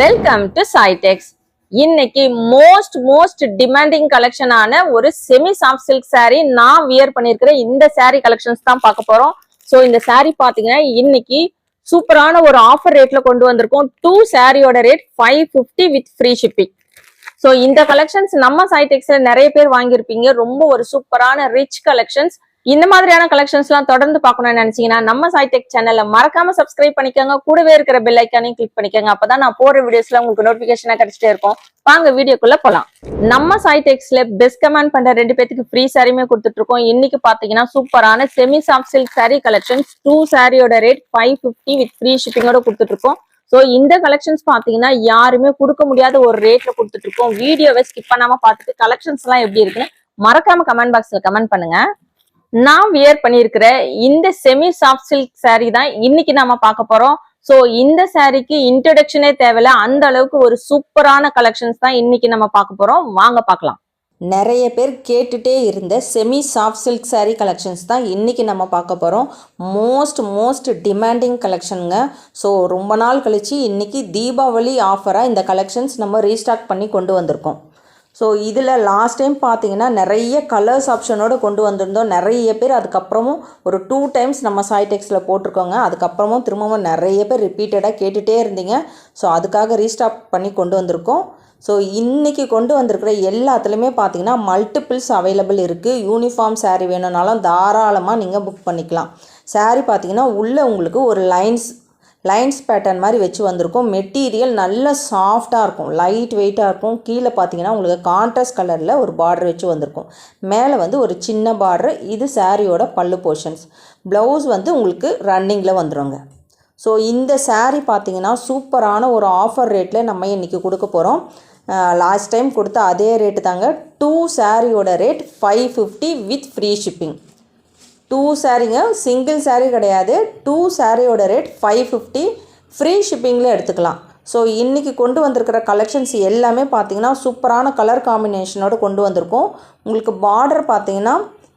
Welcome to சாய்டெக்ஸ். இன்னைக்கு most demanding கலெக்ஷனான ஒரு semi soft silk saree நான் வியர் பண்ணிருக்கிற இந்த saree கலெக்ஷன்ஸ் தான் பார்க்க போறோம். ஸோ இந்த saree பாத்தீங்கன்னா இன்னைக்கு சூப்பரான ஒரு ஆஃபர் ரேட்ல கொண்டு வந்திருக்கோம். 2 சாரியோட rate 550 with free shipping. So இந்த கலெக்ஷன்ஸ் நம்ம சாய்டெக்ஸ்ல நிறைய பேர் வாங்கியிருப்பீங்க. ரொம்ப ஒரு சூப்பரான ரிச் கலெக்ஷன்ஸ். இந்த மாதிரியான கலெக்ஷன்ஸ் எல்லாம் தொடர்ந்து பார்க்கணும்னு நினைச்சீங்கன்னா நம்ம சாய்டெக் சேனல்ல மறக்காம சப்ஸ்கிரைப் பண்ணிக்கோங்க. கூடவே இருக்கிற பெல் ஐக்கானையும் கிளிக் பண்ணிக்கோங்க. அப்பதான் நான் போற வீடியோஸ்ல உங்களுக்கு நோட்டிபிகேஷனா கிடைச்சிட்டே இருக்கும். வாங்க வீடியோக்குள்ள போலாம். நம்ம சாய்டெக்ஸ்ல பெஸ்ட் கமெண்ட் பண்ற 2 பேருக்கு ஃப்ரீ சாரியுமே கொடுத்துட்டு இருக்கோம். இன்னைக்கு பாத்தீங்கன்னா சூப்பரான semi soft silk sorry collections 2 சாரியோட ரேட் 550 வித் ஃப்ரீ ஷிப்பிங்கோட கொடுத்துட்டு இருக்கோம். ஸோ இந்த கலெக்ஷன்ஸ் பாத்தீங்கன்னா யாருமே கொடுக்க முடியாத ஒரு ரேட்ல கொடுத்துட்டு இருக்கோம். வீடியோவை ஸ்கிப் பண்ணாம பார்த்துட்டு கலெக்ஷன்ஸ் எல்லாம் எப்படி இருக்குன்னு மறக்காம கமெண்ட் பாக்ஸ்ல கமெண்ட் பண்ணுங்க. நான் வியர் பண்ணியிருக்கிற இந்த செமி சாஃப்ட் சில்க் saree தான் இன்னைக்கு நாம பார்க்க போறோம். சோ இந்த சாரிக்கு இன்ட்ரோடக்ஷனே தேவையில்ல, அந்த அளவுக்கு ஒரு சூப்பரான கலெக்ஷன்ஸ் தான் இன்னைக்கு நம்ம பார்க்க போறோம். வாங்க பார்க்கலாம். நிறைய பேர் கேட்டுட்டே இருந்த semi soft silk saree collections தான் இன்றைக்கி நம்ம பார்க்க போகிறோம். Most demanding கலெக்ஷனுங்க. ஸோ ரொம்ப நாள் கழித்து இன்றைக்கி தீபாவளி ஆஃபராக இந்த கலெக்ஷன்ஸ் நம்ம ரீஸ்டாக் பண்ணி கொண்டு வந்திருக்கோம். ஸோ இதில் லாஸ்ட் டைம் பார்த்தீங்கன்னா நிறைய கலர்ஸ் ஆப்ஷனோடு கொண்டு வந்திருந்தோம். நிறைய பேர் அதுக்கப்புறமும் ஒரு 2 டைம்ஸ் நம்ம சாய்டெக்ஸில் போட்டிருக்கோங்க. அதுக்கப்புறமும் திரும்பவும் நிறைய பேர் ரிப்பீட்டடாக கேட்டுகிட்டே இருந்தீங்க. ஸோ அதுக்காக ரீஸ்டாக் பண்ணி கொண்டு வந்திருக்கோம். ஸோ இன்றைக்கி கொண்டு வந்திருக்கிற எல்லாத்துலேயுமே பார்த்தீங்கன்னா மல்டிபிள்ஸ் அவைலபிள் இருக்குது. யூனிஃபார்ம் saree வேணும்னாலும் தாராளமாக நீங்கள் புக் பண்ணிக்கலாம். saree பார்த்தீங்கன்னா உள்ளே உங்களுக்கு ஒரு லைன்ஸ் பேட்டர்ன் மாதிரி வச்சு வந்திருக்கும். மெட்டீரியல் நல்ல சாஃப்டாக இருக்கும், லைட் வெயிட்டாக இருக்கும். கீழே பார்த்தீங்கன்னா உங்களுக்கு கான்ட்ராஸ்ட் கலரில் ஒரு பார்டர் வச்சு வந்திருக்கும். மேலே வந்து ஒரு சின்ன பார்டர். இது சாரியோட பல்லு போர்ஷன்ஸ். ப்ளவுஸ் வந்து உங்களுக்கு ரன்னிங்கில் வந்துடுங்க. ஸோ இந்த saree பார்த்தீங்கன்னா சூப்பரான ஒரு ஆஃபர் ரேட்டில் நம்ம இன்றைக்கி கொடுக்க போகிறோம். லாஸ்ட் டைம் கொடுத்த அதே ரேட்டு தாங்க. 2 சாரியோட ரேட் 550 வித் ஃப்ரீ ஷிப்பிங். 2 சாரீங்க, சிங்கிள் saree கிடையாது. 2 சாரியோட ரேட் 550 ஃப்ரீ ஷிப்பிங்கில் எடுத்துக்கலாம். ஸோ இன்றைக்கி கொண்டு வந்திருக்கிற கலெக்ஷன்ஸ் எல்லாமே பார்த்தீங்கன்னா சூப்பரான கலர் காம்பினேஷனோடு கொண்டு வந்திருக்கோம். உங்களுக்கு பார்டர் பார்த்தீங்கன்னா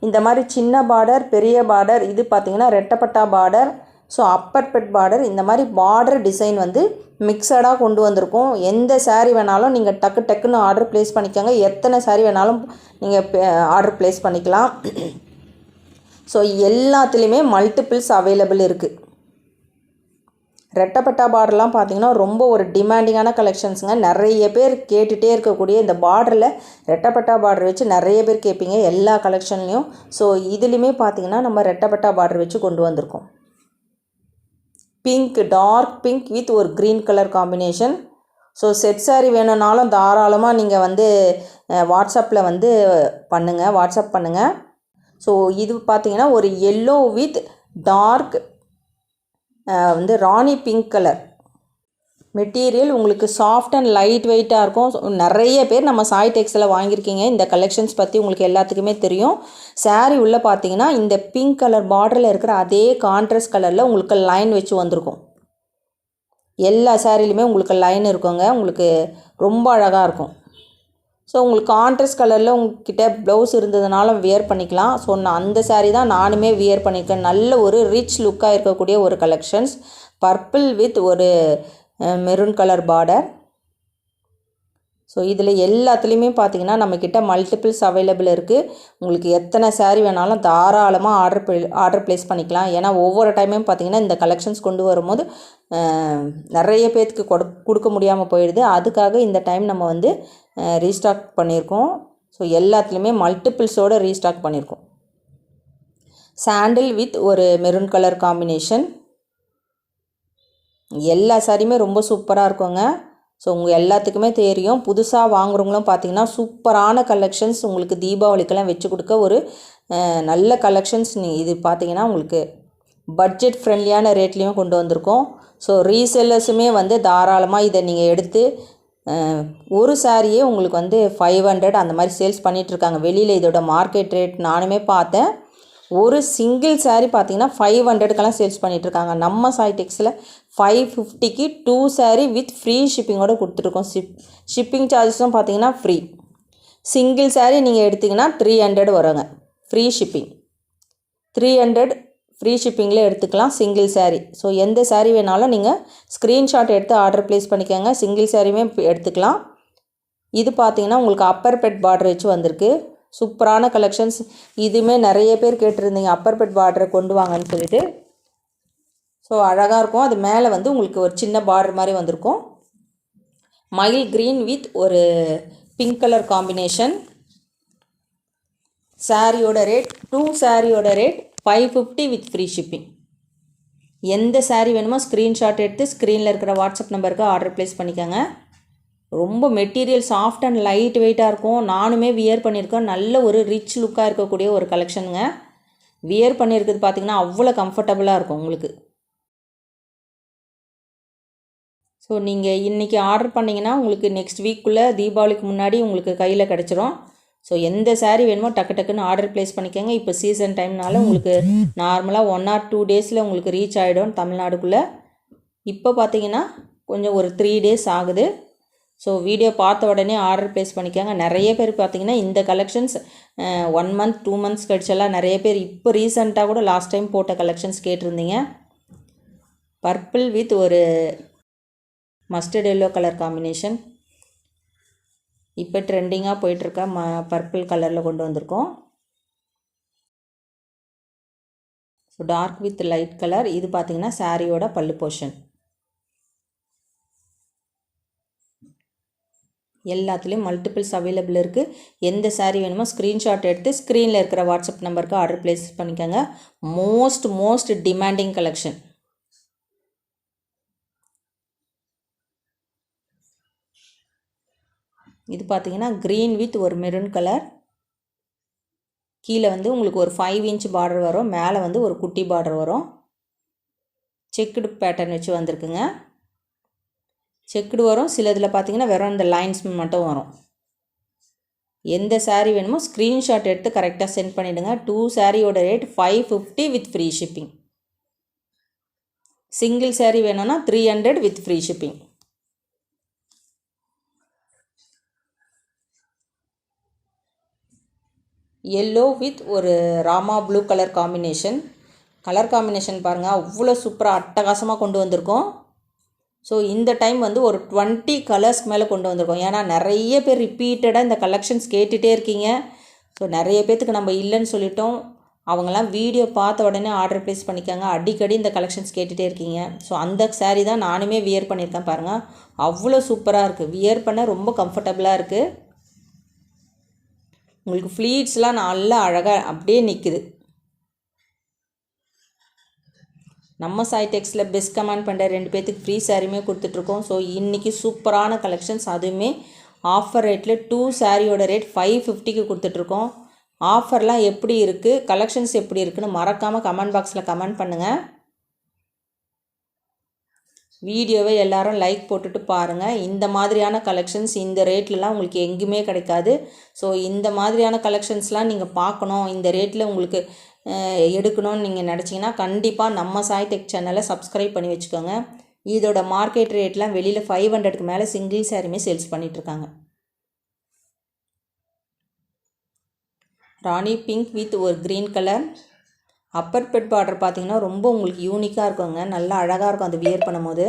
இந்த மாதிரி சின்ன பார்டர், பெரிய பார்டர், இது பார்த்தீங்கன்னா ரெட்டப்பட்டா border, so upper bed border, இந்த மாதிரி பார்டர் டிசைன் வந்து மிக்சடாக கொண்டு வந்திருக்கோம். எந்த saree வேணாலும் நீங்கள் டக்குன்னு ஆர்டர் ப்ளேஸ் பண்ணிக்கோங்க. எத்தனை saree வேணாலும் நீங்கள் ஆர்டர் ப்ளேஸ் பண்ணிக்கலாம். ஸோ எல்லாத்துலேயுமே மல்டிபிள்ஸ் அவைலபிள் இருக்குது. ரெட்டப்பட்டா பார்டர்லாம் பார்த்தீங்கன்னா ரொம்ப ஒரு டிமாண்டிங்கான கலெக்ஷன்ஸுங்க. நிறைய பேர் கேட்டுகிட்டே இருக்கக்கூடிய இந்த பார்டரில் ரெட்டப்பட்டா பார்டர் வச்சு நிறைய பேர் கேட்பீங்க எல்லா கலெக்ஷன்லேயும். ஸோ இதுலேயுமே பார்த்தீங்கன்னா நம்ம ரெட்டப்பட்டா பார்டர் வச்சு கொண்டு வந்திருக்கோம். பிங்க், டார்க் பிங்க் வித் ஒரு green colour combination. So set saree வேணும்னாலும் தாராளமாக நீங்கள் வந்து வாட்ஸ்அப்பில் வந்து வாட்ஸ்அப் பண்ணுங்கள். ஸோ இது பார்த்தீங்கன்னா ஒரு எல்லோ வித் டார்க் வந்து ராணி பிங்க் கலர் மெட்டீரியல். உங்களுக்கு சாஃப்ட் அண்ட் லைட் வெயிட்டாக இருக்கும். நிறைய பேர் நம்ம சாய்டெக்ஸில் வாங்கியிருக்கீங்க. இந்த கலெக்ஷன்ஸ் பற்றி உங்களுக்கு எல்லாத்துக்குமே தெரியும். saree உள்ளே பார்த்தீங்கன்னா இந்த பிங்க் கலர் பார்டரில் இருக்கிற அதே கான்ட்ராஸ்ட் கலரில் உங்களுக்கு லைன் வச்சு வந்திருக்கும். எல்லா சாரிலையுமே உங்களுக்கு லைன் இருக்குங்க. உங்களுக்கு ரொம்ப அழகாக இருக்கும். ஸோ உங்களுக்கு கான்ட்ராஸ்ட் கலரில் உங்ககிட்ட ப்ளவுஸ் இருந்ததுனால வியர் பண்ணிக்கலாம். ஸோ நான் அந்த saree தான் நானுமே வியர் பண்ணியிருக்கேன். நல்ல ஒரு ரிச் லுக்காக இருக்கக்கூடிய ஒரு கலெக்ஷன்ஸ். பர்பிள் வித் ஒரு மெரூன் கலர் பார்டர். ஸோ இதில் எல்லாத்துலேயுமே பார்த்தீங்கன்னா நம்மக்கிட்ட மல்டிபிள்ஸ் அவைலபிள் இருக்குது. உங்களுக்கு எத்தனை saree வேணாலும் தாராளமாக ஆர்டர் ப்ளேஸ் பண்ணிக்கலாம். ஏன்னா ஒவ்வொரு டைமும் பார்த்தீங்கன்னா இந்த கலெக்ஷன்ஸ் கொண்டு வரும்போது நிறைய பேர்த்துக்கு கொடுக்க முடியாமல் போயிடுது. அதுக்காக இந்த டைம் நம்ம வந்து ரீஸ்டாக் பண்ணியிருக்கோம். ஸோ எல்லாத்துலேயுமே மல்டிபிள்ஸோடு ரீஸ்டாக் பண்ணியிருக்கோம். சாண்டில் வித் ஒரு மெரூன் கலர் காம்பினேஷன். எல்லா சாரியுமே ரொம்ப சூப்பராக இருக்குங்க. ஸோ உங்கள் எல்லாத்துக்குமே தெரியும். புதுசாக வாங்குறவங்களும் பார்த்தீங்கன்னா சூப்பரான கலெக்ஷன்ஸ் உங்களுக்கு தீபாவளிக்கெல்லாம் வச்சு கொடுக்க ஒரு நல்ல கலெக்ஷன்ஸ். இது பார்த்தீங்கன்னா உங்களுக்கு பட்ஜெட் ஃப்ரெண்ட்லியான ரேட்லேயும் கொண்டு வந்திருக்கோம். ஸோ ரீசெல்லர்ஸுமே வந்து தாராளமாக இதை நீங்கள் எடுத்து ஒரு சாரியே உங்களுக்கு வந்து 500 அந்த மாதிரி சேல்ஸ் பண்ணிகிட்ருக்காங்க. வெளியில் இதோட மார்க்கெட் ரேட் நானுமே பார்த்தேன். ஒரு சிங்கிள் saree பார்த்தீங்கன்னா 500க்கெல்லாம் சேல்ஸ் பண்ணிகிட்ருக்காங்க. நம்ம சாய்டெக்ஸில் 550க்கு 2 saree வித் ஃப்ரீ ஷிப்பிங்கோடு கொடுத்துருக்கோம். ஷிப்பிங் சார்ஜஸும் பார்த்தீங்கன்னா ஃப்ரீ. சிங்கிள் saree நீங்கள் எடுத்திங்கன்னா 300 வருங்க ஃப்ரீ ஷிப்பிங். 300 ஃப்ரீ ஷிப்பிங்கில் எடுத்துக்கலாம் சிங்கிள் saree. ஸோ எந்த saree வேணாலும் நீங்கள் ஸ்க்ரீன்ஷாட் எடுத்து ஆர்டர் ப்ளேஸ் பண்ணிக்கோங்க. சிங்கிள் சாரியுமே எடுத்துக்கலாம். இது பார்த்தீங்கன்னா உங்களுக்கு அப்பர் பெட் பார்டர் வச்சு வந்திருக்கு. சூப்பரான கலெக்ஷன்ஸ். இதுவுமே நிறைய பேர் கேட்டிருந்தீங்க அப்பர் பெட் பார்டரை கொண்டு வாங்கன்னு சொல்லிட்டு. ஸோ அழகாக இருக்கும். அது மேலே வந்து உங்களுக்கு ஒரு சின்ன பார்டர் மாதிரி வந்திருக்கும். மயில் க்ரீன் வித் ஒரு பிங்க் கலர் காம்பினேஷன். சாரியோட ரேட் 2 சாரியோட ரேட் 550 வித் ஃப்ரீ ஷிப்பிங். எந்த சாரீ வேணுமோ ஸ்க்ரீன்ஷாட் எடுத்து ஸ்க்ரீனில் இருக்கிற வாட்ஸ்அப் நம்பருக்கு ஆர்டர் ப்ளேஸ் பண்ணிக்கோங்க. ரொம்ப மெட்டீரியல் சாஃப்ட் அண்ட் லைட் வெயிட்டாக இருக்கும். நானுமே வியர் பண்ணியிருக்கேன். நல்ல ஒரு ரிச் லுக்காக இருக்கக்கூடிய ஒரு கலெக்ஷனுங்க. வியர் பண்ணியிருக்கிறது பார்த்திங்கன்னா அவ்வளோ கம்ஃபர்டபுளாக இருக்கும் உங்களுக்கு. ஸோ நீங்கள் இன்றைக்கி ஆர்டர் பண்ணிங்கன்னா உங்களுக்கு நெக்ஸ்ட் வீக்குள்ளே தீபாவளிக்கு முன்னாடி உங்களுக்கு கையில் கிடச்சிரும். ஸோ எந்த saree வேணுமோ டக்குன்னு ஆர்டர் ப்ளேஸ் பண்ணிக்கோங்க. இப்போ சீசன் டைம்னால உங்களுக்கு நார்மலாக 1 or 2 டேஸில் உங்களுக்கு ரீச் ஆகிடும் தமிழ்நாடுக்குள்ளே. இப்போ பார்த்தீங்கன்னா கொஞ்சம் ஒரு 3 டேஸ் ஆகுது. ஸோ வீடியோ பார்த்த உடனே ஆர்டர் ப்ளேஸ் பண்ணிக்கோங்க. நிறைய பேர் பார்த்தீங்கன்னா இந்த கலெக்ஷன்ஸ் 1 month 2 months கழிச்செல்லாம் நிறைய பேர் இப்போ ரீசெண்டாக கூட லாஸ்ட் டைம் போட்ட கலெக்ஷன்ஸ் கேட்டிருந்தீங்க. பர்பிள் வித் ஒரு மஸ்டர்ட் எல்லோ கலர் காம்பினேஷன். இப்போ ட்ரெண்டிங்காக போயிட்டுருக்க பர்பிள் கலரில் கொண்டு வந்திருக்கோம். So dark with light colour. இது பார்த்திங்கன்னா சாரியோட பல்லு போர்ஷன். எல்லாத்துலேயும் மல்டிபிள்ஸ் அவைலபிள் இருக்குது. எந்த saree வேணுமோ ஸ்க்ரீன்ஷாட் எடுத்து ஸ்க்ரீனில் இருக்கிற வாட்ஸ்அப் நம்பருக்கு ஆர்டர் ப்ளேஸ் பண்ணிக்கோங்க. Most demanding collection. இது பார்த்தீங்கன்னா க்ரீன் வித் ஒரு மெரூன் கலர். கீழே வந்து உங்களுக்கு ஒரு 5 inch பார்டர் வரும். மேலே வந்து ஒரு குட்டி பார்டர் வரும். செக்குடு பேட்டர்ன் வச்சு வந்திருக்குங்க. செக்குடு வரும். சிலதில் பார்த்தீங்கன்னா வெறும் இந்த லைன்ஸ் மட்டும் வரும். எந்த saree வேணுமோ ஸ்க்ரீன்ஷாட் எடுத்து கரெக்டாக சென்ட் பண்ணிவிடுங்க. 2 சாரியோட rate 550 with free shipping. Single saree வேணும்னா 300 with free shipping. Yellow with ஒரு Rama blue colour combination. Colour combination பாருங்கள் அவ்வளோ சூப்பராக அட்டகாசமாக கொண்டு வந்திருக்கோம். ஸோ இந்த டைம் வந்து ஒரு 20 கலர்ஸ்க்கு மேலே கொண்டு வந்திருக்கோம். ஏன்னா நிறைய பேர் ரிப்பீட்டடாக இந்த கலெக்ஷன்ஸ் கேட்டுகிட்டே இருக்கீங்க. ஸோ நிறைய பேர்த்துக்கு நம்ம இல்லைன்னு சொல்லிட்டோம். அவங்களாம் வீடியோ பார்த்த உடனே ஆர்டர் ப்ளேஸ் பண்ணிக்காங்க. அடிக்கடி இந்த கலெக்ஷன்ஸ் கேட்டுகிட்டே இருக்கீங்க. ஸோ அந்த saree தான் நானுமே வியர் பண்ணியிருக்கேன் பாருங்கள். அவ்வளோ சூப்பராக இருக்குது. வியர் பண்ண ரொம்ப கம்ஃபர்டபுளாக இருக்குது. உங்களுக்கு ஃப்ளீட்ஸ்லாம் நல்லா அழகாக அப்படியே நிற்குது. நம்ம சாய் டெக்ஸில் பெஸ்ட் கமெண்ட் பண்ணுற 2 பேர்த்துக்கு ஃப்ரீ சாரியுமே கொடுத்துட்ருக்கோம். ஸோ இன்றைக்கி சூப்பரான கலெக்ஷன்ஸ். அதுவுமே ஆஃபர் ரேட்டில் 2 சாரியோட ரேட் 550க்கு கொடுத்துட்ருக்கோம். ஆஃபர்லாம் எப்படி இருக்குது, கலெக்ஷன்ஸ் எப்படி இருக்குதுன்னு மறக்காமல் கமெண்ட் பாக்ஸில் கமெண்ட் பண்ணுங்கள். வீடியோவை எல்லாரும் லைக் போட்டுட்டு பாருங்கள். இந்த மாதிரியான கலெக்ஷன்ஸ் இந்த ரேட்லலாம் உங்களுக்கு எங்கேயுமே கிடைக்காது. ஸோ இந்த மாதிரியான கலெக்ஷன்ஸ்லாம் நீங்கள் பார்க்கணும், இந்த ரேட்டில் உங்களுக்கு எடுக்கணும்னு நீங்கள் நினச்சிங்கன்னா கண்டிப்பாக நம்ம சாய் டெக் சேனலை சப்ஸ்கிரைப் பண்ணி வச்சுக்கோங்க. இதோட மார்க்கெட் ரேட்லாம் வெளியில் 500க்கு மேலே சிங்கிள் சாரியுமே சேல்ஸ் பண்ணிகிட்ருக்காங்க. ராணி பிங்க் வித் ஒரு green colour. Upper bed border பார்த்தீங்கன்னா ரொம்ப உங்களுக்கு யூனிக்காக இருக்குங்க. நல்லா அழகாக இருக்கும் அது வியர் பண்ணும்போது.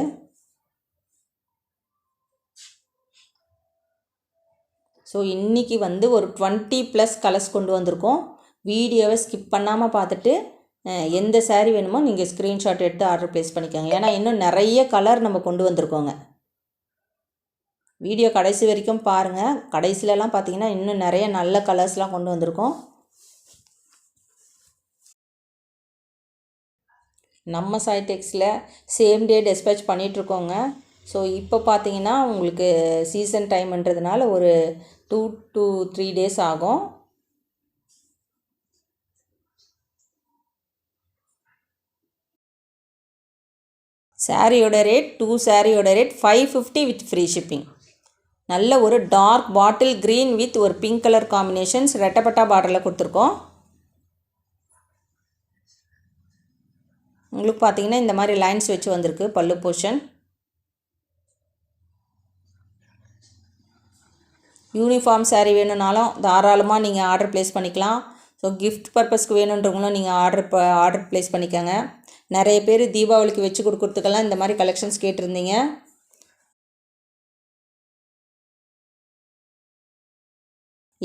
ஸோ இன்றைக்கி வந்து ஒரு 20+ கலர்ஸ் கொண்டு வந்திருக்கோம். வீடியோவை ஸ்கிப் பண்ணாமல் பார்த்துட்டு எந்த saree வேணுமோ நீங்கள் ஸ்க்ரீன்ஷாட் எடுத்து ஆர்டர் ப்ளேஸ் பண்ணிக்கோங்க. ஏன்னா இன்னும் நிறைய கலர் நம்ம கொண்டு வந்திருக்கோங்க. வீடியோ கடைசி வரைக்கும் பாருங்கள். கடைசிலலாம் பார்த்தீங்கன்னா இன்னும் நிறைய நல்ல கலர்ஸ்லாம் கொண்டு வந்திருக்கோம். நம்ம சாய் டெக்ஸில் சேம் டே டிஸ்பேச் பண்ணிகிட்ருக்கோங்க. ஸோ இப்போ பார்த்தீங்கன்னா உங்களுக்கு சீசன் டைம்ன்றதுனால ஒரு 2 to 3 days ஆகும். சாரியோட ரேட் 2 சாரியோட ரேட் 550 வித் ஃப்ரீ ஷிப்பிங். நல்ல ஒரு டார்க் பாட்டில் க்ரீன் வித் ஒரு பிங்க் கலர் காம்பினேஷன்ஸ் ரெட்டப்பட்டா பார்டரில் கொடுத்துருக்கோம். உங்களுக்கு பார்த்தீங்கன்னா இந்த மாதிரி லைன்ஸ் வச்சு வந்திருக்கு பல்லு போர்ஷன். யூனிஃபார்ம் saree வேணும்னாலும் தாராளமாக நீங்கள் ஆர்டர் ப்ளேஸ் பண்ணிக்கலாம். ஸோ ஸோ கிஃப்ட் பர்பஸ்க்கு வேணுன்றவங்களும் நீங்கள் ஆர்டர் ப்ளேஸ் பண்ணிக்கோங்க. நிறைய பேர் தீபாவளிக்கு வச்சு கொடுக்குறதுக்கெல்லாம் இந்த மாதிரி கலெக்ஷன்ஸ் கேட்டிருந்தீங்க.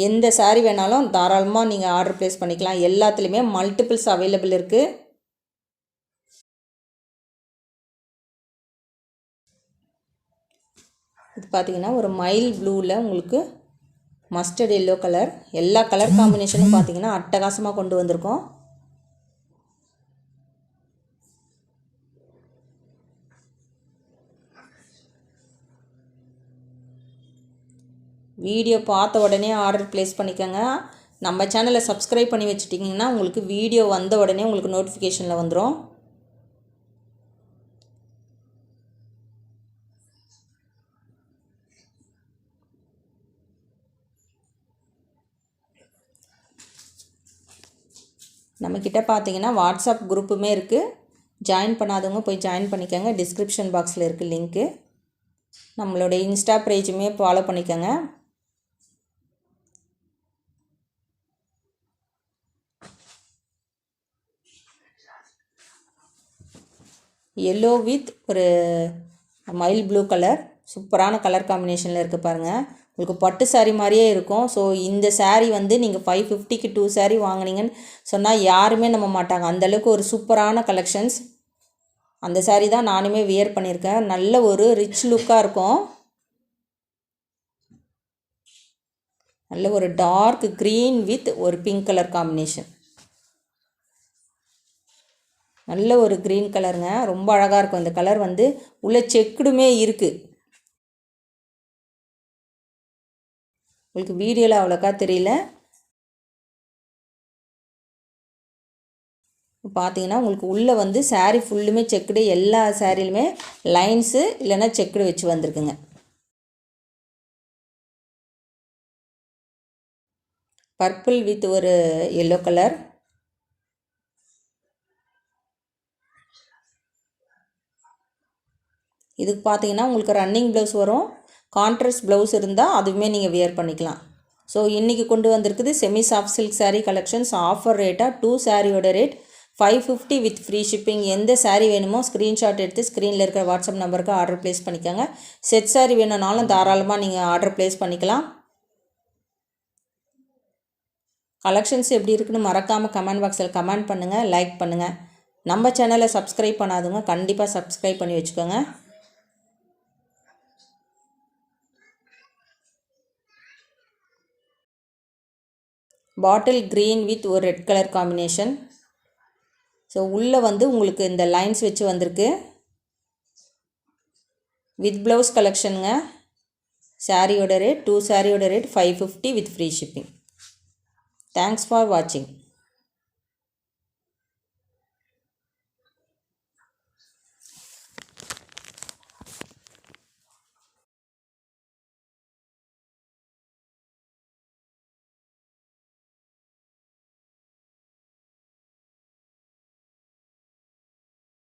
எந்த saree வேணாலும் தாராளமாக நீங்கள் ஆர்டர் ப்ளேஸ் பண்ணிக்கலாம். எல்லாத்துலேயுமே மல்டிபிள்ஸ் அவைலபிள் இருக்குது. இது பார்த்திங்கன்னா ஒரு மைல் ப்ளூவில் உங்களுக்கு மஸ்டர்ட் எல்லோ கலர், எல்லா கலர் காம்பினேஷனும் பார்த்திங்கன்னா அட்டகாசமாக கொண்டு வந்திருக்கோம். வீடியோ பார்த்த உடனே ஆர்டர் ப்ளேஸ் பண்ணிக்கோங்க. நம்ம சேனலை சப்ஸ்கிரைப் பண்ணி வச்சுட்டிங்கன்னா உங்களுக்கு வீடியோ வந்த உடனே உங்களுக்கு நோட்டிஃபிகேஷனில் வந்துடும். நம்மக்கிட்ட பார்த்தீங்கன்னா வாட்ஸ்அப் குரூப்புமே இருக்குது. ஜாயின் பண்ணாதவங்க போய் ஜாயின் பண்ணிக்கோங்க. டிஸ்கிரிப்ஷன் பாக்ஸில் இருக்குது லிங்க்கு. நம்மளோட இன்ஸ்டா பேஜுமே ஃபாலோ பண்ணிக்கோங்க. எல்லோ வித் ஒரு மைல் ப்ளூ கலர், சூப்பரான கலர் காம்பினேஷனில் இருக்குது பாருங்கள். உங்களுக்கு பட்டு saree மாதிரியே இருக்கும். ஸோ இந்த saree வந்து நீங்கள் 550க்கு 2 saree வாங்கினீங்கன்னு சொன்னால் யாருமே நம்ப மாட்டாங்க. அந்தளவுக்கு ஒரு சூப்பரான கலெக்ஷன்ஸ். அந்த saree தான் நானுமே வியர் பண்ணியிருக்கேன். நல்ல ஒரு ரிச் லுக்காக இருக்கும். நல்ல ஒரு டார்க் க்ரீன் வித் ஒரு பிங்க் கலர் காம்பினேஷன். நல்ல ஒரு க்ரீன் கலருங்க, ரொம்ப அழகாக இருக்கும். இந்த கலர் வந்து உள்ள செக்குடுமே இருக்குது. உங்களுக்கு வீடியோவில் அவ்வளோக்கா தெரியல. பார்த்தீங்கன்னா உங்களுக்கு உள்ளே வந்து saree ஃபுல்லுமே செக்குடு, எல்லா சாரிலுமே லைன்ஸு இல்லைன்னா செக்குடு வச்சு வந்திருக்குங்க. பர்பிள் வித் ஒரு எல்லோ கலர். இதுக்கு பார்த்தீங்கன்னா உங்களுக்கு ரன்னிங் ப்ளவுஸ் வரும். கான்ட்ராஸ்ட் ப்ளவுஸ் இருந்தால் அதுவுமே நீங்கள் வியர் பண்ணிக்கலாம். ஸோ இன்றைக்கி கொண்டு வந்திருக்குது semi soft silk saree collections. Offer ரேட்டாக 2 சாரியோட ரேட் 550 வித் ஃப்ரீ ஷிப்பிங். எந்த saree வேணுமோ ஸ்க்ரீன்ஷாட் எடுத்து ஸ்க்ரீனில் இருக்கிற வாட்ஸ்அப் நம்பருக்கு ஆர்டர் ப்ளேஸ் பண்ணிக்கோங்க. செட் saree வேணும்னாலும் தாராளமாக நீங்கள் ஆர்டர் ப்ளேஸ் பண்ணிக்கலாம். கலெக்ஷன்ஸ் எப்படி இருக்குன்னு மறக்காமல் கமெண்ட் பாக்ஸில் கமெண்ட் பண்ணுங்கள், லைக் பண்ணுங்கள். நம்ம சேனலை சப்ஸ்கிரைப் பண்ணாதவங்க கண்டிப்பாக சப்ஸ்கிரைப் பண்ணி வச்சுக்கோங்க. பாட்டில் க்ரீன் வித் ஒரு ரெட் கலர் காம்பினேஷன். ஸோ உள்ளே வந்து உங்களுக்கு இந்த லைன்ஸ் வச்சு வந்திருக்கு. வித் ப்ளவுஸ் கலெக்ஷனுங்க. சாரியோட ரேட் 2 சாரியோட rate 550 with free shipping. Thanks for வாட்சிங்.